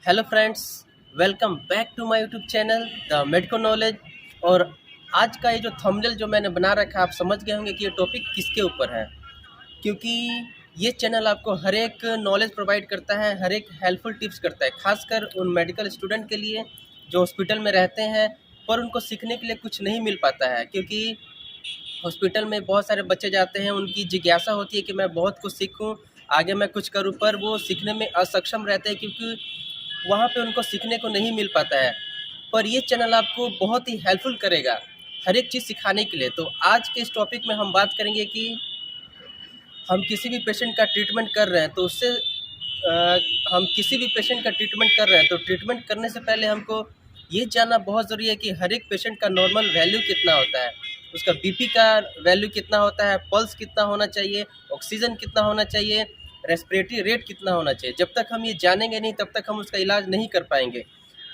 Hello friends, welcome back to my YouTube channel the medico knowledge. और आज का ये जो थंबनेल जो मैंने बना रखा है, आप समझ गए होंगे कि ये टॉपिक किसके ऊपर है। क्योंकि ये चैनल आपको हर एक नॉलेज प्रोवाइड करता है, हर एक हेल्पफुल टिप्स करता है, खासकर उन मेडिकल स्टूडेंट के लिए जो हॉस्पिटल में रहते हैं पर उनको सीखने के लिए कुछ नहीं मिल पाता है। क्योंकि हॉस्पिटल में बहुत सारे बच्चे जाते हैं, उनकी जिज्ञासा होती है कि मैं बहुत कुछ सीखूं, आगे मैं कुछ करूं, पर वो सीखने में असक्षम रहते हैं क्योंकि वहाँ पे उनको सीखने को नहीं मिल पाता है। पर ये चैनल आपको बहुत ही हेल्पफुल करेगा हर एक चीज़ सिखाने के लिए। तो आज के इस टॉपिक में हम बात करेंगे कि हम किसी भी पेशेंट का ट्रीटमेंट कर रहे हैं तो उससे हम किसी भी पेशेंट का ट्रीटमेंट कर रहे हैं तो ट्रीटमेंट करने से पहले हमको ये जानना बहुत ज़रूरी है कि हर एक पेशेंट का नॉर्मल वैल्यू कितना होता है, उसका बीपी का वैल्यू कितना होता है, पल्स कितना होना चाहिए, ऑक्सीजन कितना होना चाहिए, रेस्पिरेटरी रेट कितना होना चाहिए। जब तक हम ये जानेंगे नहीं तब तक हम उसका इलाज नहीं कर पाएंगे।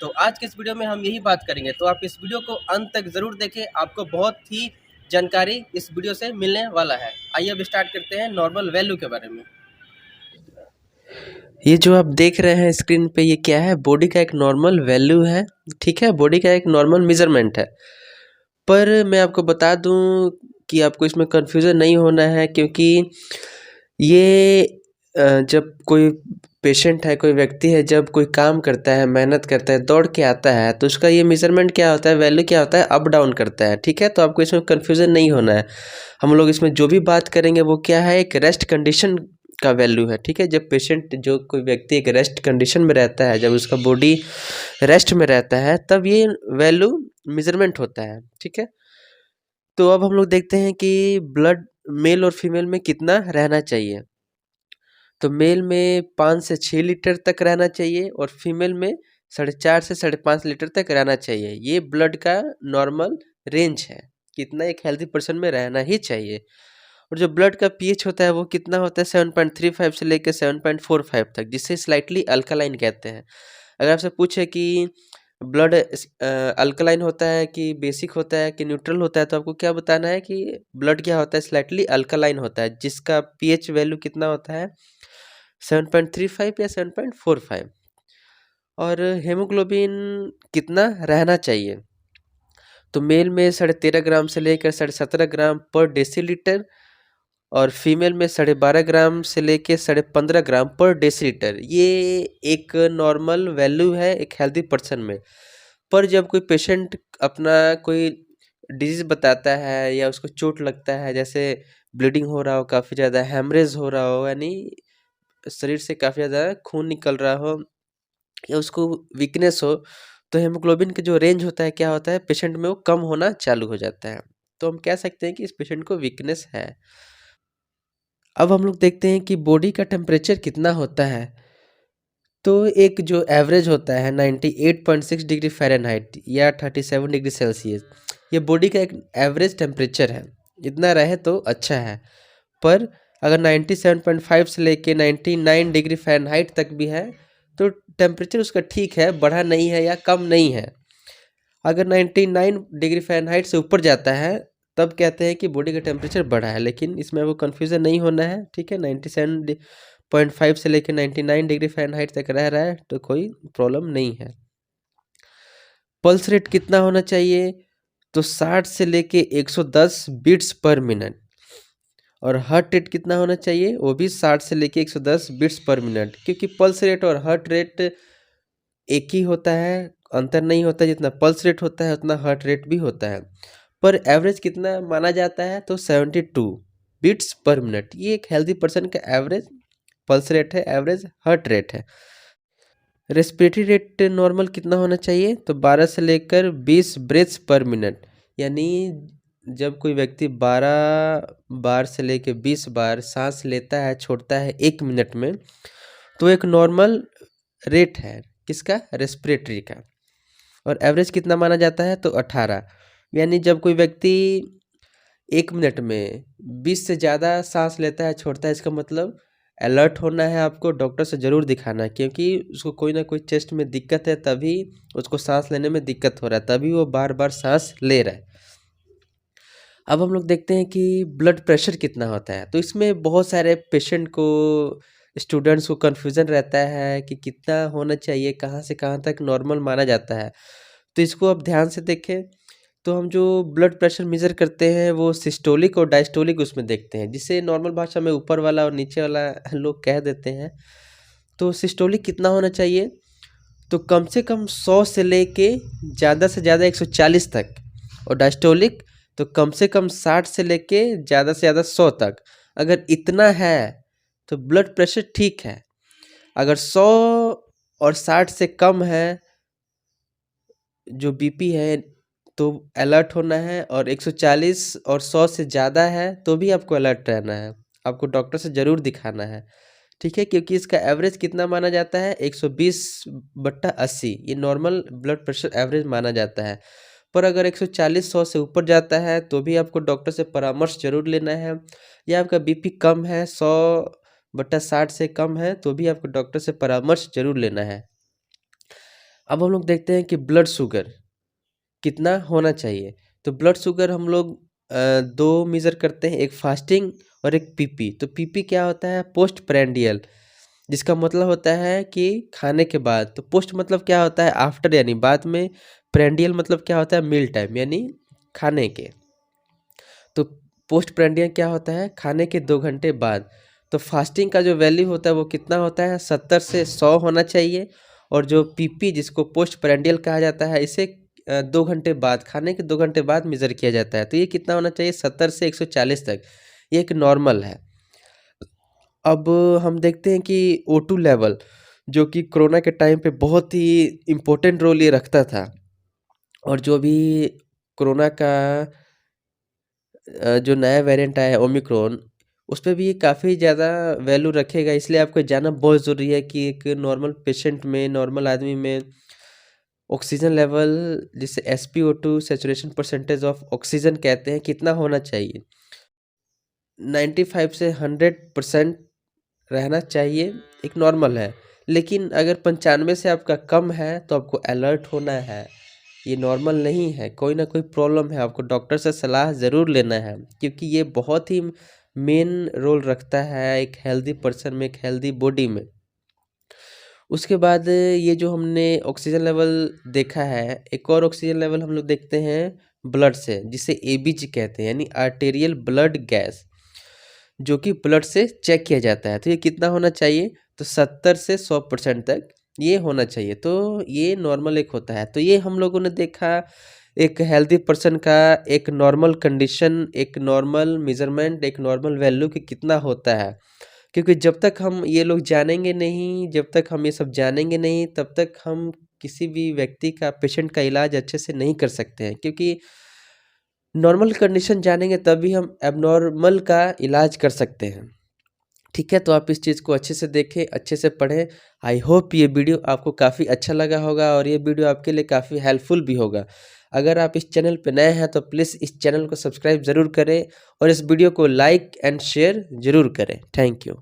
तो आज के इस वीडियो में हम यही बात करेंगे, तो आप इस वीडियो को अंत तक ज़रूर देखें, आपको बहुत ही जानकारी इस वीडियो से मिलने वाला है। आइए अब स्टार्ट करते हैं नॉर्मल वैल्यू के बारे में। ये जो आप देख रहे हैं स्क्रीन पे, ये क्या है? बॉडी का एक नॉर्मल वैल्यू है, ठीक है, बॉडी का एक नॉर्मल मेजरमेंट है। पर मैं आपको बता दूं कि आपको इसमें कन्फ्यूज़न नहीं होना है, क्योंकि ये जब कोई पेशेंट है, कोई व्यक्ति है, जब कोई काम करता है, मेहनत करता है, दौड़ के आता है, तो उसका ये मेजरमेंट क्या होता है, वैल्यू क्या होता है, अप डाउन करता है, ठीक है। तो आपको इसमें कन्फ्यूज़न नहीं होना है। हम लोग इसमें जो भी बात करेंगे वो क्या है, एक रेस्ट कंडीशन का वैल्यू है, ठीक है। जब पेशेंट, जो कोई व्यक्ति एक रेस्ट कंडीशन में रहता है, जब उसका बॉडी रेस्ट में रहता है, तब ये वैल्यू मेजरमेंट होता है, ठीक है। तो अब हम लोग देखते हैं कि ब्लड मेल और फीमेल में कितना रहना चाहिए। तो मेल में 5 से 6 लीटर तक रहना चाहिए और फीमेल में 4.5 से 5.5 लीटर तक रहना चाहिए। ये ब्लड का नॉर्मल रेंज है, कितना एक हेल्दी पर्सन में रहना ही चाहिए। और जो ब्लड का पीएच होता है वो कितना होता है, 7.35 से लेकर 7.45 तक, जिसे स्लाइटली अल्कलाइन कहते हैं। अगर आपसे पूछे कि ब्लड अल्कलाइन होता है कि बेसिक होता है कि न्यूट्रल होता है, तो आपको क्या बताना है कि ब्लड क्या होता है, स्लाइटली अल्कलाइन होता है, जिसका पीएच वैल्यू कितना होता है, 7.35 या 7.45। और हेमोग्लोबिन कितना रहना चाहिए, तो मेल में 13.5 ग्राम से लेकर 17.5 ग्राम पर डेसीलीटर और फीमेल में 12.5 ग्राम से लेके 15.5 ग्राम पर डेसीलीटर। ये एक नॉर्मल वैल्यू है एक हेल्दी पर्सन में। पर जब कोई पेशेंट अपना कोई डिजीज़ बताता है या उसको चोट लगता है, जैसे ब्लीडिंग हो रहा हो, काफ़ी ज़्यादा हेमरेज हो रहा हो, यानी शरीर से काफ़ी ज़्यादा खून निकल रहा हो, या उसको वीकनेस हो, तो हेमोग्लोबिन का जो रेंज होता है, क्या होता है, पेशेंट में वो कम होना चालू हो जाता है। तो हम कह सकते हैं कि इस पेशेंट को वीकनेस है। अब हम लोग देखते हैं कि बॉडी का टेम्परेचर कितना होता है। तो एक जो एवरेज होता है 98.6 डिग्री फ़ारेनहाइट या 37 डिग्री सेल्सियस, ये बॉडी का एक एवरेज टेम्परेचर है। इतना रहे तो अच्छा है। पर अगर 97.5 से लेके 99 डिग्री फ़ारेनहाइट तक भी है तो टेम्परेचर उसका ठीक है, बढ़ा नहीं है या कम नहीं है। अगर 99 डिग्री फ़ारेनहाइट से ऊपर जाता है तब कहते हैं कि बॉडी का टेम्परेचर बढ़ा है, लेकिन इसमें वो कन्फ्यूज़न नहीं होना है, ठीक है। 97.5 से लेकर 99 डिग्री फ़ारेनहाइट तक रह रहा है तो कोई प्रॉब्लम नहीं है। पल्स रेट कितना होना चाहिए, तो 60 से लेके 110 बीट्स पर मिनट। और हार्ट रेट कितना होना चाहिए, वो भी 60 से लेके 110 बीट्स पर मिनट। क्योंकि पल्स रेट और हार्ट रेट एक ही होता है, अंतर नहीं होता। जितना पल्स रेट होता है उतना हार्ट रेट भी होता है। पर एवरेज कितना माना जाता है, तो 72 बीट्स पर मिनट। ये एक हेल्दी पर्सन का एवरेज पल्स रेट है, एवरेज हार्ट रेट है। रेस्पिरेटरी रेट नॉर्मल कितना होना चाहिए, तो 12 से लेकर 20 ब्रेथ्स पर मिनट। यानी जब कोई व्यक्ति 12 बार से लेकर 20 बार सांस लेता है, छोड़ता है 1 मिनट में, तो एक नॉर्मल रेट है किसका, रेस्पिरेटरी का। और एवरेज कितना माना जाता है, तो 18। यानी जब कोई व्यक्ति 1 मिनट में 20 से ज़्यादा सांस लेता है, छोड़ता है, इसका मतलब अलर्ट होना है, आपको डॉक्टर से ज़रूर दिखाना है, क्योंकि उसको कोई ना कोई चेस्ट में दिक्कत है, तभी उसको सांस लेने में दिक्कत हो रहा है, तभी वो बार बार सांस ले रहा है। अब हम लोग देखते हैं कि ब्लड प्रेशर कितना होता है। तो इसमें बहुत सारे पेशेंट को स्टूडेंट्स को कन्फ्यूज़न रहता है कि कितना होना चाहिए, कहाँ से कहाँ तक नॉर्मल माना जाता है। तो इसको आप ध्यान से देखें। तो हम जो ब्लड प्रेशर मेज़र करते हैं वो सिस्टोलिक और डायस्टोलिक उसमें देखते हैं, जिसे नॉर्मल भाषा में ऊपर वाला और नीचे वाला लोग कह देते हैं। तो सिस्टोलिक कितना होना चाहिए? तो कम से कम 100 से लेके ज़्यादा से ज़्यादा 140 तक, और डायस्टोलिक तो कम से कम 60 से लेके ज़्यादा से ज़्यादा 100 तक। अगर इतना है तो ब्लड प्रेशर ठीक है। अगर 100 और 60 से कम है जो बीपी है तो अलर्ट होना है, और 140 और 100 से ज़्यादा है तो भी आपको अलर्ट रहना है, आपको डॉक्टर से ज़रूर दिखाना है, ठीक है। क्योंकि इसका एवरेज कितना माना जाता है? 120/80, ये नॉर्मल ब्लड प्रेशर एवरेज माना जाता है। पर अगर 140-100 से ऊपर जाता है तो भी आपको डॉक्टर से परामर्श ज़रूर लेना है, या आपका बीपी कम है 100/60 से कम है तो भी आपको डॉक्टर से परामर्श ज़रूर लेना है। अब हम लोग देखते हैं कि ब्लड शुगर कितना होना चाहिए। तो ब्लड शुगर हम लोग 2 मेज़र करते हैं, एक फास्टिंग और एक पीपी। तो पीपी क्या होता है? पोस्ट प्रेंडियल, जिसका मतलब होता है कि खाने के बाद। तो पोस्ट मतलब क्या होता है? आफ्टर यानी बाद में। प्रेंडियल मतलब क्या होता है? मील टाइम यानी खाने के। तो पोस्ट प्रेंडियल क्या होता है? खाने के 2 घंटे बाद। तो फास्टिंग का जो वैल्यू होता है वो कितना होता है? 70 से 100 होना चाहिए। और जो पीपी जिसको पोस्ट प्रेंडियल कहा जाता है, इसे 2 घंटे बाद, खाने के 2 घंटे बाद मेज़र किया जाता है। तो ये कितना होना चाहिए? 70 से 140 तक। ये एक नॉर्मल है। अब हम देखते हैं कि O2 लेवल, जो कि कोरोना के टाइम पे बहुत ही इम्पोर्टेंट रोल ये रखता था, और जो भी कोरोना का जो नया वेरिएंट आया है ओमिक्रॉन, उस पे भी ये काफ़ी ज़्यादा वैल्यू रखेगा। इसलिए आपको जानना बहुत ज़रूरी है कि एक नॉर्मल पेशेंट में, नॉर्मल आदमी में ऑक्सीजन लेवल, जिसे SpO2 saturation percentage of oxygen कहते हैं, कितना होना चाहिए। 95 से 100% रहना चाहिए, एक नॉर्मल है। लेकिन अगर 95 से आपका कम है तो आपको अलर्ट होना है, ये नॉर्मल नहीं है, कोई ना कोई प्रॉब्लम है, आपको डॉक्टर से सलाह ज़रूर लेना है। क्योंकि ये बहुत ही मेन रोल रखता है एक हेल्दी पर्सन में, एक हेल्दी बॉडी में। उसके बाद ये जो हमने ऑक्सीजन लेवल देखा है, एक और ऑक्सीजन लेवल हम लोग देखते हैं ब्लड से, जिसे ABG कहते हैं, यानी आर्टेरियल ब्लड गैस, जो कि ब्लड से चेक किया जाता है। तो ये कितना होना चाहिए? तो 70 से 100% तक ये होना चाहिए। तो ये नॉर्मल एक होता है। तो ये हम लोगों ने देखा एक हेल्दी पर्सन का एक नॉर्मल कंडीशन, एक नॉर्मल मेजरमेंट, एक नॉर्मल वैल्यू कि कितना होता है। क्योंकि जब तक हम ये लोग जानेंगे नहीं, जब तक हम ये सब जानेंगे नहीं, तब तक हम किसी भी व्यक्ति का, पेशेंट का इलाज अच्छे से नहीं कर सकते हैं। क्योंकि नॉर्मल कंडीशन जानेंगे तभी हम एबनॉर्मल का इलाज कर सकते हैं। ठीक है, तो आप इस चीज़ को अच्छे से देखें, अच्छे से पढ़ें। आई होप ये वीडियो आपको काफ़ी अच्छा लगा होगा, और ये वीडियो आपके लिए काफ़ी हेल्पफुल भी होगा। अगर आप इस चैनल पे नए हैं तो प्लीज़ इस चैनल को सब्सक्राइब ज़रूर करें, और इस वीडियो को लाइक एंड शेयर ज़रूर करें। Thank you.